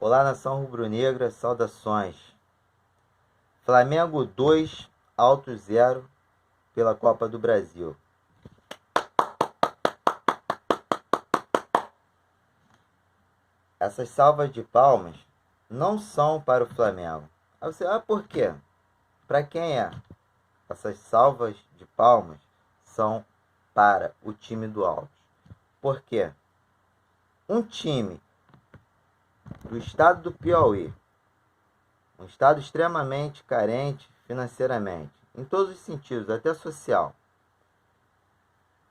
Olá, nação rubro-negra, saudações. Flamengo 2, Alto 0 pela Copa do Brasil. Essas salvas de palmas não são para o Flamengo. Aí você, por quê? Para quem é? Essas salvas de palmas são para o time do Alto. Por quê? Um time do estado do Piauí, um estado extremamente carente financeiramente, em todos os sentidos, até social,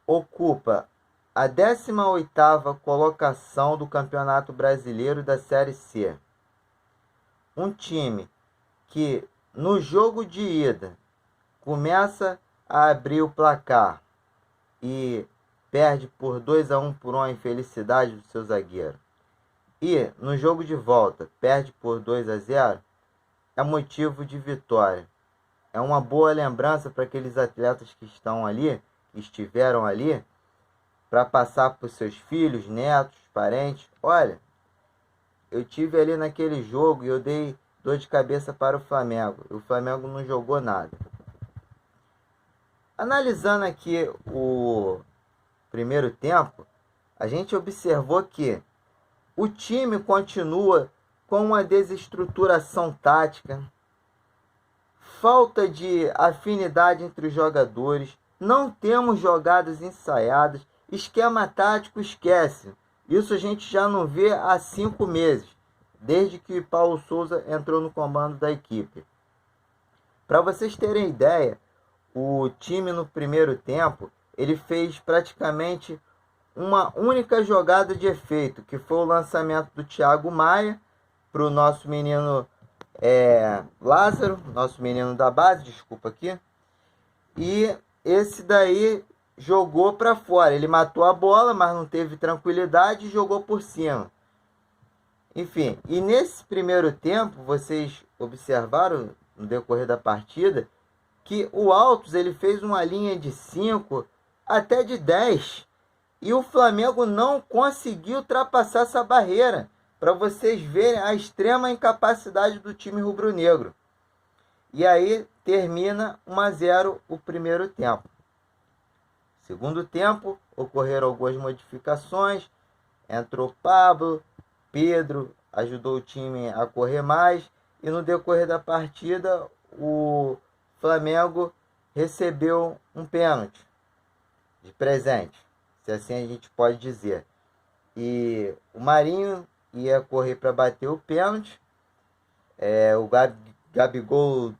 ocupa a 18ª colocação do Campeonato Brasileiro da Série C. Um time que no jogo de ida começa a abrir o placar e perde por 2-1 por uma infelicidade do seu zagueiro. E no jogo de volta perde por 2-0, é motivo de vitória. É uma boa lembrança para aqueles atletas que estão ali, que estiveram ali, para passar para os seus filhos, netos, parentes. Olha, eu tive ali naquele jogo e eu dei dor de cabeça para o Flamengo. O Flamengo não jogou nada. Analisando aqui o primeiro tempo, a gente observou que o time continua com uma desestruturação tática, falta de afinidade entre os jogadores, não temos jogadas ensaiadas, esquema tático esquece. Isso a gente já não vê há 5 meses, desde que Paulo Souza entrou no comando da equipe. Para vocês terem ideia, o time no primeiro tempo, ele fez praticamente uma única jogada de efeito, que foi o lançamento do Thiago Maia para o nosso menino Lázaro, nosso menino da base, desculpa aqui. E esse daí jogou para fora. Ele matou a bola, mas não teve tranquilidade e jogou por cima. Enfim, e nesse primeiro tempo, vocês observaram no decorrer da partida que o Altos ele fez uma linha de 5 até de 10 e o Flamengo não conseguiu ultrapassar essa barreira, para vocês verem a extrema incapacidade do time rubro-negro. E aí termina 1-0 o primeiro tempo. Segundo tempo, ocorreram algumas modificações. Entrou Pablo, Pedro ajudou o time a correr mais. E no decorrer da partida, o Flamengo recebeu um pênalti de presente, se assim a gente pode dizer. E o Marinho ia correr para bater o pênalti. O Gabigol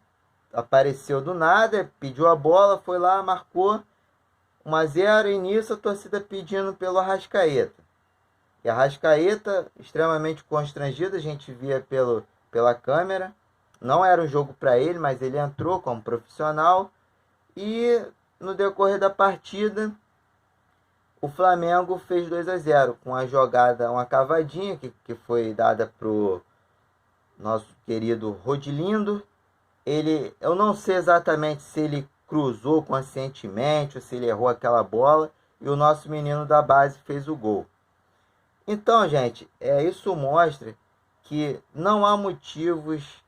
apareceu do nada, pediu a bola, foi lá, marcou 1-0. E nisso a torcida pedindo pelo Arrascaeta. E a Arrascaeta, extremamente constrangido, a gente via pela câmera. Não era um jogo para ele, mas ele entrou como profissional. E no decorrer da partida, o Flamengo fez 2-0 com a jogada, uma cavadinha que foi dada pro nosso querido Rodilindo. Eu não sei exatamente se ele cruzou conscientemente ou se ele errou aquela bola, e o nosso menino da base fez o gol. Então, gente, isso mostra que não há motivos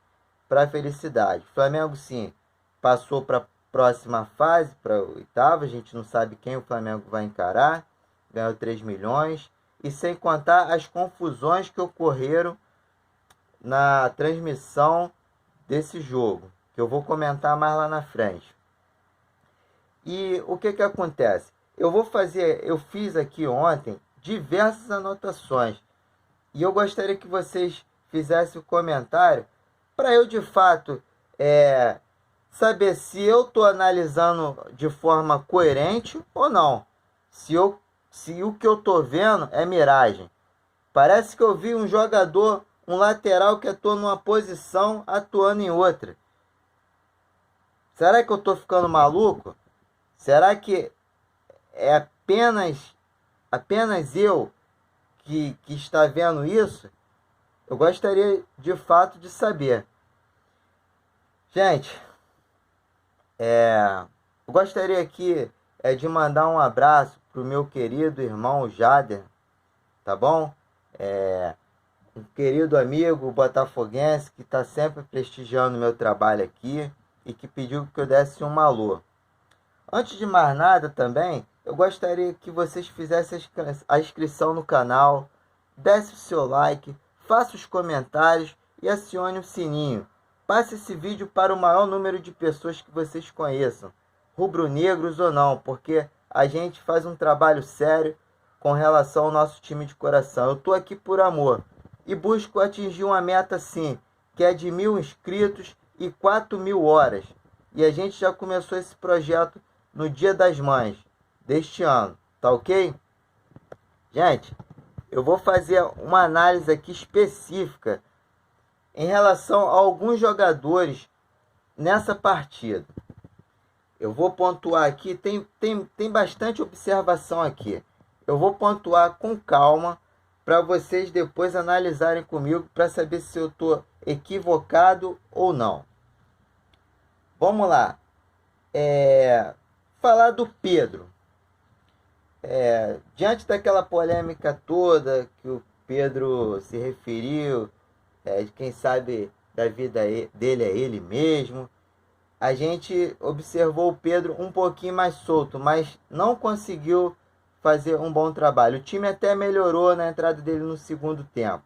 para felicidade. O Flamengo, sim, passou para a próxima fase, para a oitava. A gente não sabe quem o Flamengo vai encarar. Ganhou 3 milhões. E sem contar as confusões que ocorreram na transmissão desse jogo, que eu vou comentar mais lá na frente. E o que acontece? Eu fiz aqui ontem diversas anotações, e eu gostaria que vocês fizessem o comentário para eu de fato saber se eu estou analisando de forma coerente ou não, se o que eu estou vendo é miragem. Parece que eu vi um jogador, um lateral que atua numa posição atuando em outra. Será que eu estou ficando maluco? Será que é apenas eu que está vendo isso? Eu gostaria de fato de saber. Gente, eu gostaria aqui de mandar um abraço para o meu querido irmão Jader, tá bom? um querido amigo botafoguense que está sempre prestigiando o meu trabalho aqui e que pediu que eu desse um alô. Antes de mais nada também, eu gostaria que vocês fizessem a inscrição no canal, desse o seu like, faça os comentários e acione o sininho. Passe esse vídeo para o maior número de pessoas que vocês conheçam, rubro-negros ou não, porque a gente faz um trabalho sério com relação ao nosso time de coração. Eu estou aqui por amor e busco atingir uma meta sim, que é de 1.000 inscritos e 4.000 horas. E a gente já começou esse projeto no Dia das Mães deste ano, tá ok? Gente, eu vou fazer uma análise aqui específica em relação a alguns jogadores nessa partida. Eu vou pontuar aqui, tem bastante observação aqui. Eu vou pontuar com calma para vocês depois analisarem comigo para saber se eu estou equivocado ou não. Vamos lá. Falar do Pedro. Diante daquela polêmica toda que o Pedro se referiu, quem sabe da vida dele é ele mesmo, a gente observou o Pedro um pouquinho mais solto, mas não conseguiu fazer um bom trabalho. O time até melhorou na entrada dele no segundo tempo,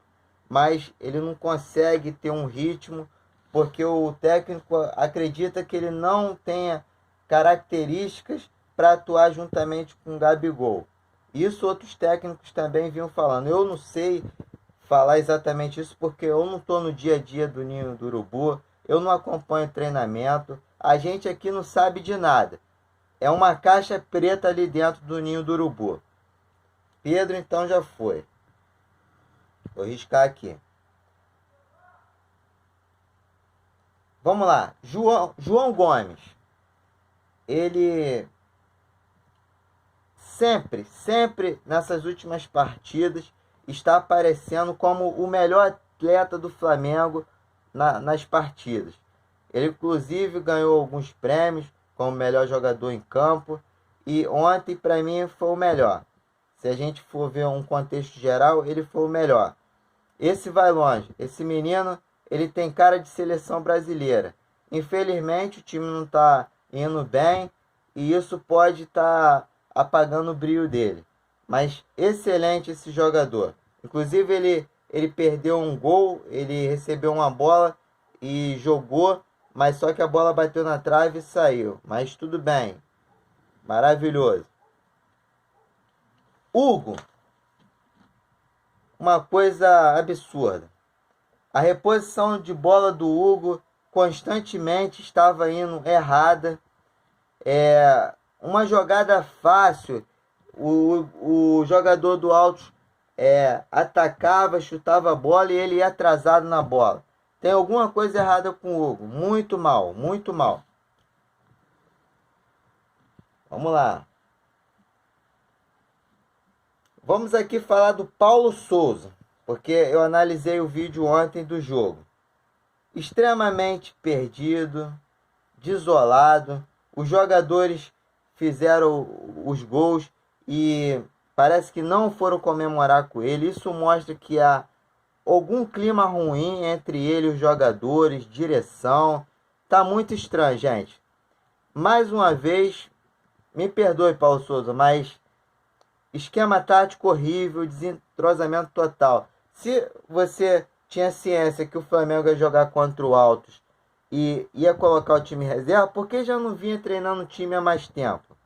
mas ele não consegue ter um ritmo, porque o técnico acredita que ele não tenha características para atuar juntamente com o Gabigol. Isso outros técnicos também vinham falando. Eu não sei falar exatamente isso, porque eu não estou no dia a dia do Ninho do Urubu, eu não acompanho treinamento, a gente aqui não sabe de nada. É uma caixa preta ali dentro do Ninho do Urubu. Pedro então já foi. Vou riscar aqui. Vamos lá. João Gomes. Ele sempre nessas últimas partidas está aparecendo como o melhor atleta do Flamengo nas partidas. Ele inclusive ganhou alguns prêmios como melhor jogador em campo e ontem para mim foi o melhor. Se a gente for ver um contexto geral, ele foi o melhor. Esse vai longe. Esse menino, ele tem cara de seleção brasileira. Infelizmente o time não está indo bem e isso pode estar apagando o brilho dele. Mas excelente esse jogador. Inclusive ele perdeu um gol, ele recebeu uma bola e jogou, mas só que a bola bateu na trave e saiu. Mas tudo bem. Maravilhoso. Hugo. Uma coisa absurda. A reposição de bola do Hugo constantemente estava indo errada. Uma jogada fácil, o jogador do Altos atacava, chutava a bola e ele ia atrasado na bola. Tem alguma coisa errada com o Hugo. Muito mal, muito mal. Vamos lá. Vamos aqui falar do Paulo Souza, porque eu analisei o vídeo ontem do jogo. Extremamente perdido, desolado. Os jogadores fizeram os gols e parece que não foram comemorar com ele. Isso mostra que há algum clima ruim entre ele e os jogadores, direção. Tá muito estranho, gente. Mais uma vez, me perdoe, Paulo Souza, mas esquema tático horrível, desentrosamento total. Se você tinha ciência que o Flamengo ia jogar contra o Altos e ia colocar o time reserva, por que já não vinha treinando o time há mais tempo?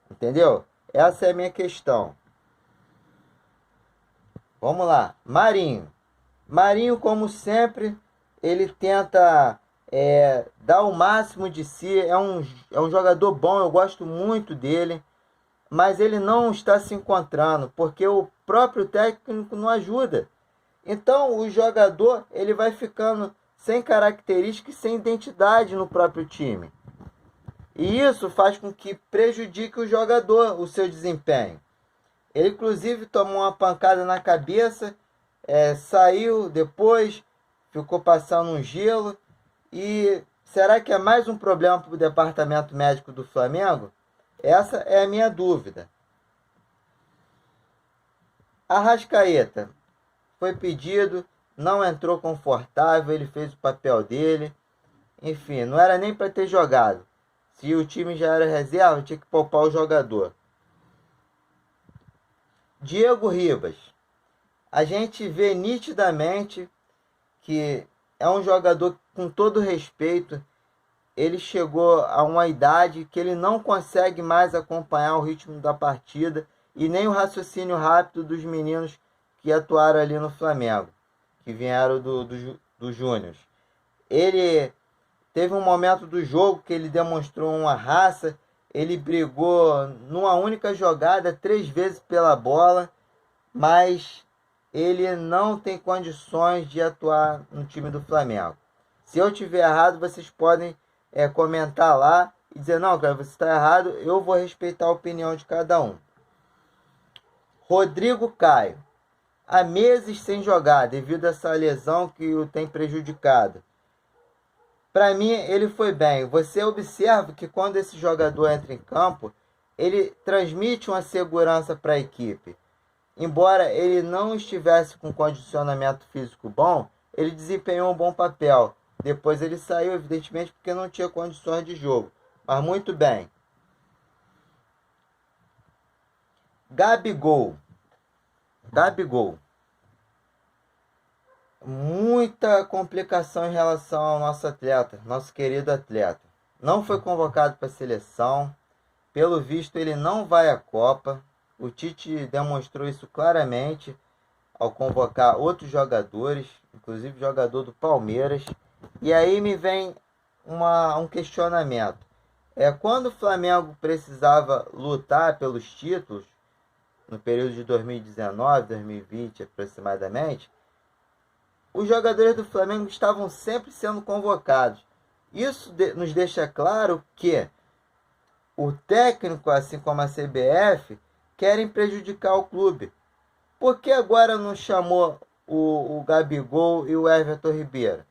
Entendeu? Essa é a minha questão. Vamos lá. Marinho. Marinho, como sempre, ele tenta dar o máximo de si. É um jogador bom, eu gosto muito dele. Mas ele não está se encontrando, porque o próprio técnico não ajuda. Então o jogador ele vai ficando sem características e sem identidade no próprio time. E isso faz com que prejudique o jogador, o seu desempenho. Ele inclusive tomou uma pancada na cabeça, saiu depois, ficou passando um gelo. E será que é mais um problema para o departamento médico do Flamengo? Essa é a minha dúvida. Arrascaeta foi pedido, não entrou confortável, ele fez o papel dele. Enfim, não era nem para ter jogado. Se o time já era reserva, tinha que poupar o jogador. Diego Ribas. A gente vê nitidamente que é um jogador que, com todo respeito, ele chegou a uma idade que ele não consegue mais acompanhar o ritmo da partida e nem o raciocínio rápido dos meninos que atuaram ali no Flamengo, que vieram do Júnior. Ele teve um momento do jogo que ele demonstrou uma raça, ele brigou numa única jogada 3 vezes pela bola, mas ele não tem condições de atuar no time do Flamengo. Se eu tiver errado, vocês podem comentar lá e dizer, não, cara, você está errado, eu vou respeitar a opinião de cada um. Rodrigo Caio. Há meses sem jogar, devido a essa lesão que o tem prejudicado. Para mim, ele foi bem. Você observa que quando esse jogador entra em campo, ele transmite uma segurança para a equipe. Embora ele não estivesse com condicionamento físico bom, ele desempenhou um bom papel. Depois ele saiu, evidentemente, porque não tinha condições de jogo. Mas muito bem. Gabigol. Muita complicação em relação ao nosso atleta, nosso querido atleta. Não foi convocado para a seleção. Pelo visto, ele não vai à Copa. O Tite demonstrou isso claramente ao convocar outros jogadores, inclusive jogador do Palmeiras. E aí me vem um questionamento. Quando o Flamengo precisava lutar pelos títulos, no período de 2019, 2020 aproximadamente, os jogadores do Flamengo estavam sempre sendo convocados. Isso nos deixa claro que o técnico, assim como a CBF, querem prejudicar o clube. Por que agora não chamou o Gabigol e o Everton Ribeiro?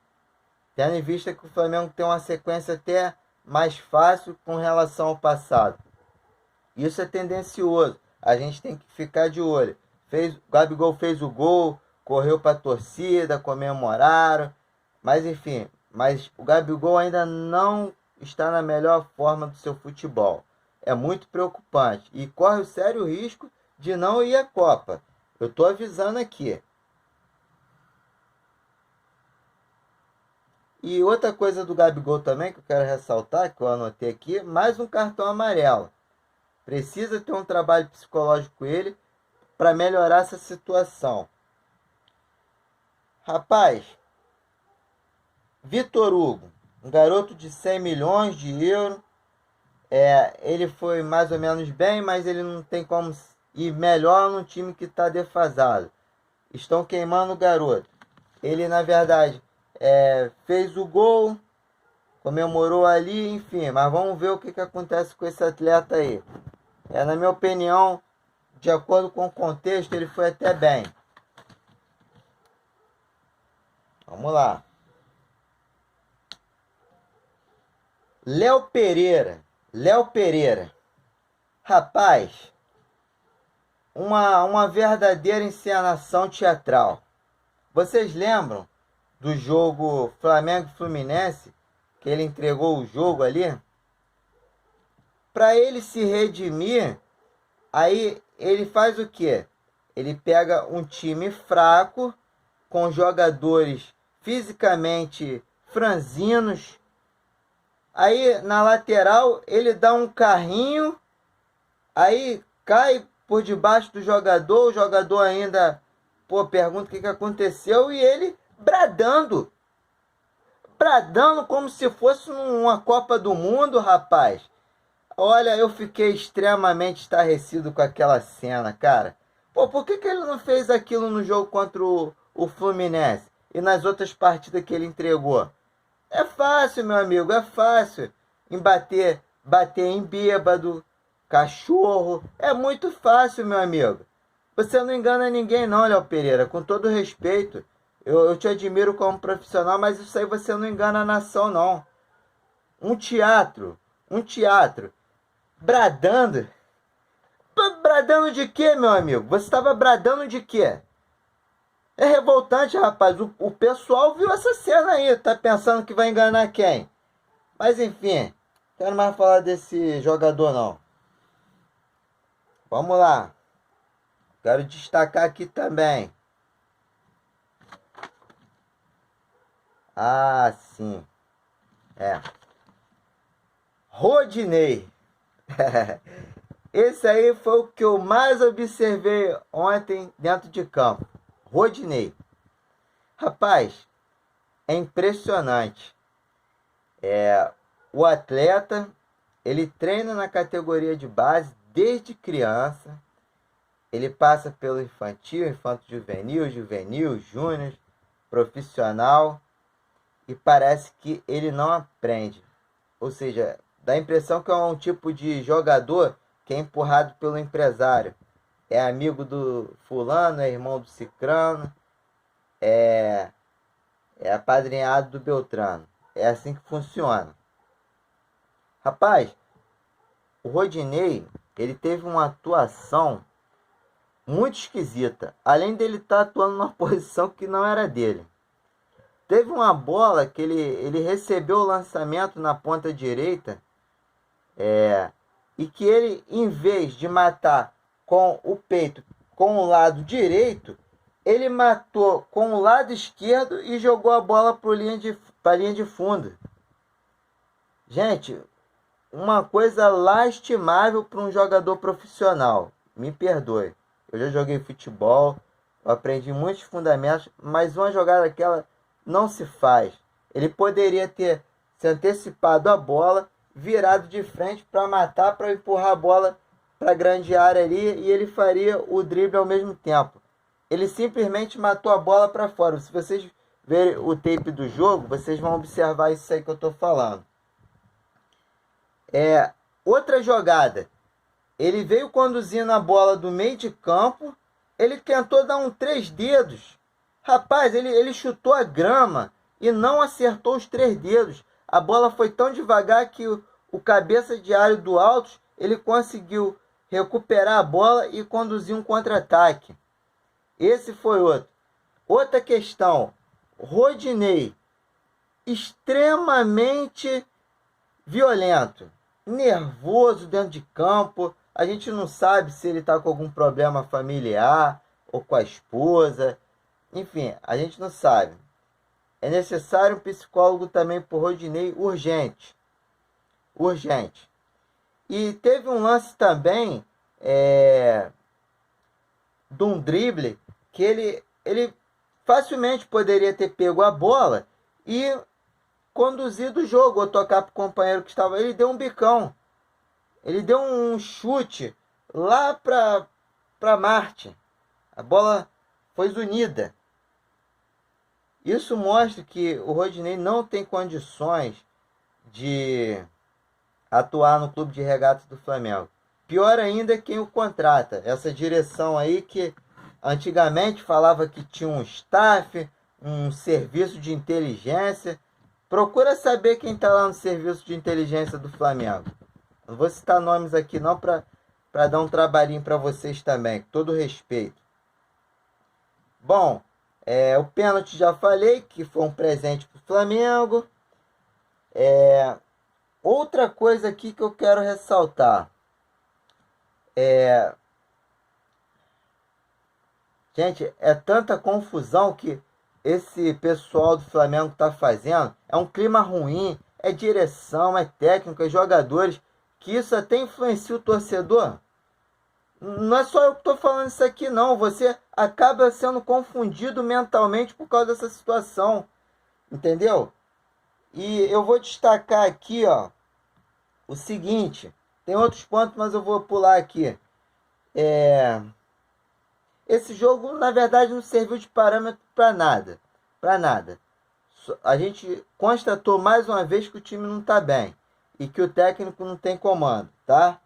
Tendo em vista que o Flamengo tem uma sequência até mais fácil com relação ao passado. Isso é tendencioso. A gente tem que ficar de olho. O Gabigol fez o gol, correu para a torcida, comemoraram. Mas enfim, o Gabigol ainda não está na melhor forma do seu futebol. É muito preocupante e corre o sério risco de não ir à Copa. Eu estou avisando aqui. E outra coisa do Gabigol também que eu quero ressaltar, que eu anotei aqui, mais um cartão amarelo. Precisa ter um trabalho psicológico com ele para melhorar essa situação. Rapaz, Vitor Hugo, um garoto de 100 milhões de euros. Ele foi mais ou menos bem, mas ele não tem como ir melhor num time que está defasado. Estão queimando o garoto. Ele, na verdade, fez o gol, comemorou ali, enfim. Mas vamos ver o que acontece com esse atleta aí. Na minha opinião, de acordo com o contexto, ele foi até bem. Vamos lá. Léo Pereira. Rapaz, uma verdadeira encenação teatral. Vocês lembram do jogo Flamengo e Fluminense? Que ele entregou o jogo ali? Para ele se redimir, aí ele faz o quê? Ele pega um time fraco, com jogadores fisicamente franzinos. Aí na lateral ele dá um carrinho, aí cai por debaixo do jogador, o jogador ainda pergunta o que aconteceu e ele bradando como se fosse uma Copa do Mundo, rapaz. Olha, eu fiquei extremamente estarrecido com aquela cena, cara. Por que ele não fez aquilo no jogo contra o Fluminense e nas outras partidas que ele entregou? É fácil, meu amigo, é fácil. Bater em bêbado, cachorro. É muito fácil, meu amigo. Você não engana ninguém não, Léo Pereira. Com todo respeito, eu te admiro como profissional, mas isso aí você não engana a nação, não. Um teatro. Bradando. Bradando de quê, meu amigo? Você estava bradando de quê? É revoltante, rapaz. O pessoal viu essa cena aí, tá pensando que vai enganar quem? Mas enfim, quero mais falar desse jogador não. Vamos lá. Quero destacar aqui também. Ah, sim. É. Rodinei. Esse aí foi o que eu mais observei ontem dentro de campo. Rodinei. Rapaz, é impressionante. O atleta, ele treina na categoria de base desde criança. Ele passa pelo infantil, infanto-juvenil, juvenil, júnior, profissional. E parece que ele não aprende. Ou seja, dá a impressão que é um tipo de jogador que é empurrado pelo empresário. É amigo do fulano, é irmão do cicrano, é apadrinhado do Beltrano. É assim que funciona. Rapaz, o Rodinei, ele teve uma atuação muito esquisita. Além dele estar atuando numa posição que não era dele. Teve uma bola que ele recebeu o lançamento na ponta direita, e que ele, em vez de matar com o peito com o lado direito, ele matou com o lado esquerdo e jogou a bola para a linha de fundo. Gente, uma coisa lastimável para um jogador profissional. Me perdoe. Eu já joguei futebol, eu aprendi muitos fundamentos, mas uma jogada daquela não se faz. Ele poderia ter se antecipado a bola, virado de frente para matar, para empurrar a bola para a grande área ali, e ele faria o drible ao mesmo tempo. Ele simplesmente matou a bola para fora. Se vocês verem o tape do jogo, vocês vão observar isso aí que eu estou falando. Outra jogada. Ele veio conduzindo a bola do meio de campo. Ele tentou dar um 3 dedos. Rapaz, ele chutou a grama e não acertou os 3 dedos. A bola foi tão devagar que o cabeça de área do Altos, ele conseguiu recuperar a bola e conduzir um contra-ataque. Esse foi outro. Outra questão. Rodinei, extremamente violento, nervoso dentro de campo. A gente não sabe se ele está com algum problema familiar ou com a esposa. Enfim, a gente não sabe. É necessário um psicólogo também por Rodinei urgente. Urgente. E teve um lance também de um drible que ele facilmente poderia ter pego a bola e conduzido o jogo ou tocar para o companheiro que estava. Ele deu um bicão. Ele deu um chute lá para Marte. A bola foi unida. Isso mostra que o Rodinei não tem condições de atuar no clube de regatas do Flamengo. Pior ainda é quem o contrata. Essa direção aí que antigamente falava que tinha um staff, um serviço de inteligência. Procura saber quem está lá no serviço de inteligência do Flamengo. Não vou citar nomes aqui não para dar um trabalhinho para vocês também, com todo respeito. Bom, o pênalti já falei que foi um presente para o Flamengo. Outra coisa aqui que eu quero ressaltar. Gente, é tanta confusão que esse pessoal do Flamengo está fazendo. É um clima ruim, é direção, é técnico, é jogadores, que isso até influencia o torcedor. Não é só eu que estou falando isso aqui não, você acaba sendo confundido mentalmente por causa dessa situação, entendeu? E eu vou destacar aqui, ó, o seguinte, tem outros pontos, mas eu vou pular aqui. Esse jogo, na verdade, não serviu de parâmetro para nada, para nada. A gente constatou mais uma vez que o time não está bem e que o técnico não tem comando, tá?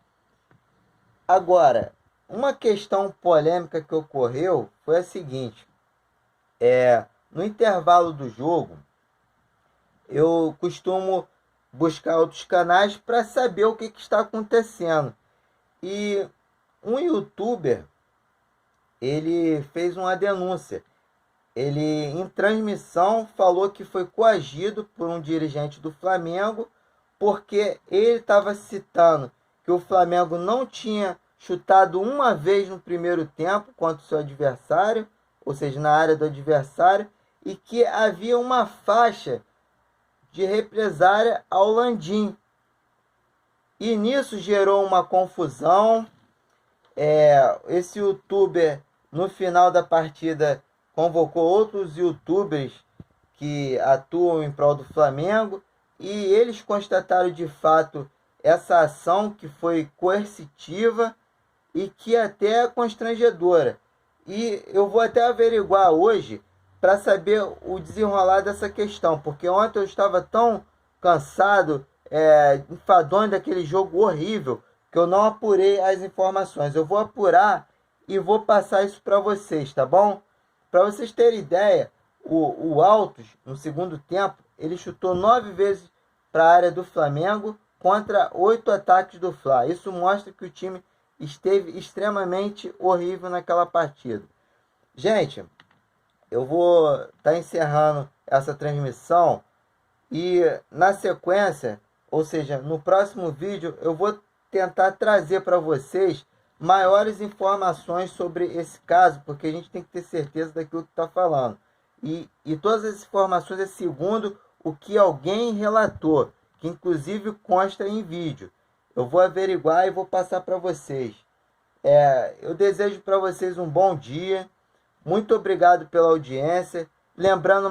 Agora, uma questão polêmica que ocorreu foi a seguinte. No intervalo do jogo, eu costumo buscar outros canais para saber o que está acontecendo. E um youtuber, ele fez uma denúncia ele em transmissão falou que foi coagido por um dirigente do Flamengo, porque ele estava citando que o Flamengo não tinha chutado uma vez no primeiro tempo contra o seu adversário, ou seja, na área do adversário, e que havia uma faixa de represária ao Landim. E nisso gerou uma confusão. Esse youtuber, no final da partida, convocou outros youtubers que atuam em prol do Flamengo e eles constataram de fato essa ação que foi coercitiva e que até é constrangedora. E eu vou até averiguar hoje para saber o desenrolar dessa questão, porque ontem eu estava tão cansado, enfadonho daquele jogo horrível, que eu não apurei as informações. Eu vou apurar e vou passar isso para vocês, tá bom? Para vocês terem ideia, o Altos, no segundo tempo, ele chutou 9 vezes para a área do Flamengo contra 8 ataques do Fla. Isso mostra que o time esteve extremamente horrível naquela partida. Gente, eu vou estar encerrando essa transmissão e na sequência, ou seja, no próximo vídeo, eu vou tentar trazer para vocês maiores informações sobre esse caso, porque a gente tem que ter certeza daquilo que está falando. E todas as informações é segundo o que alguém relatou, que inclusive consta em vídeo. Eu vou averiguar e vou passar para vocês. Eu desejo para vocês um bom dia. Muito obrigado pela audiência. Lembrando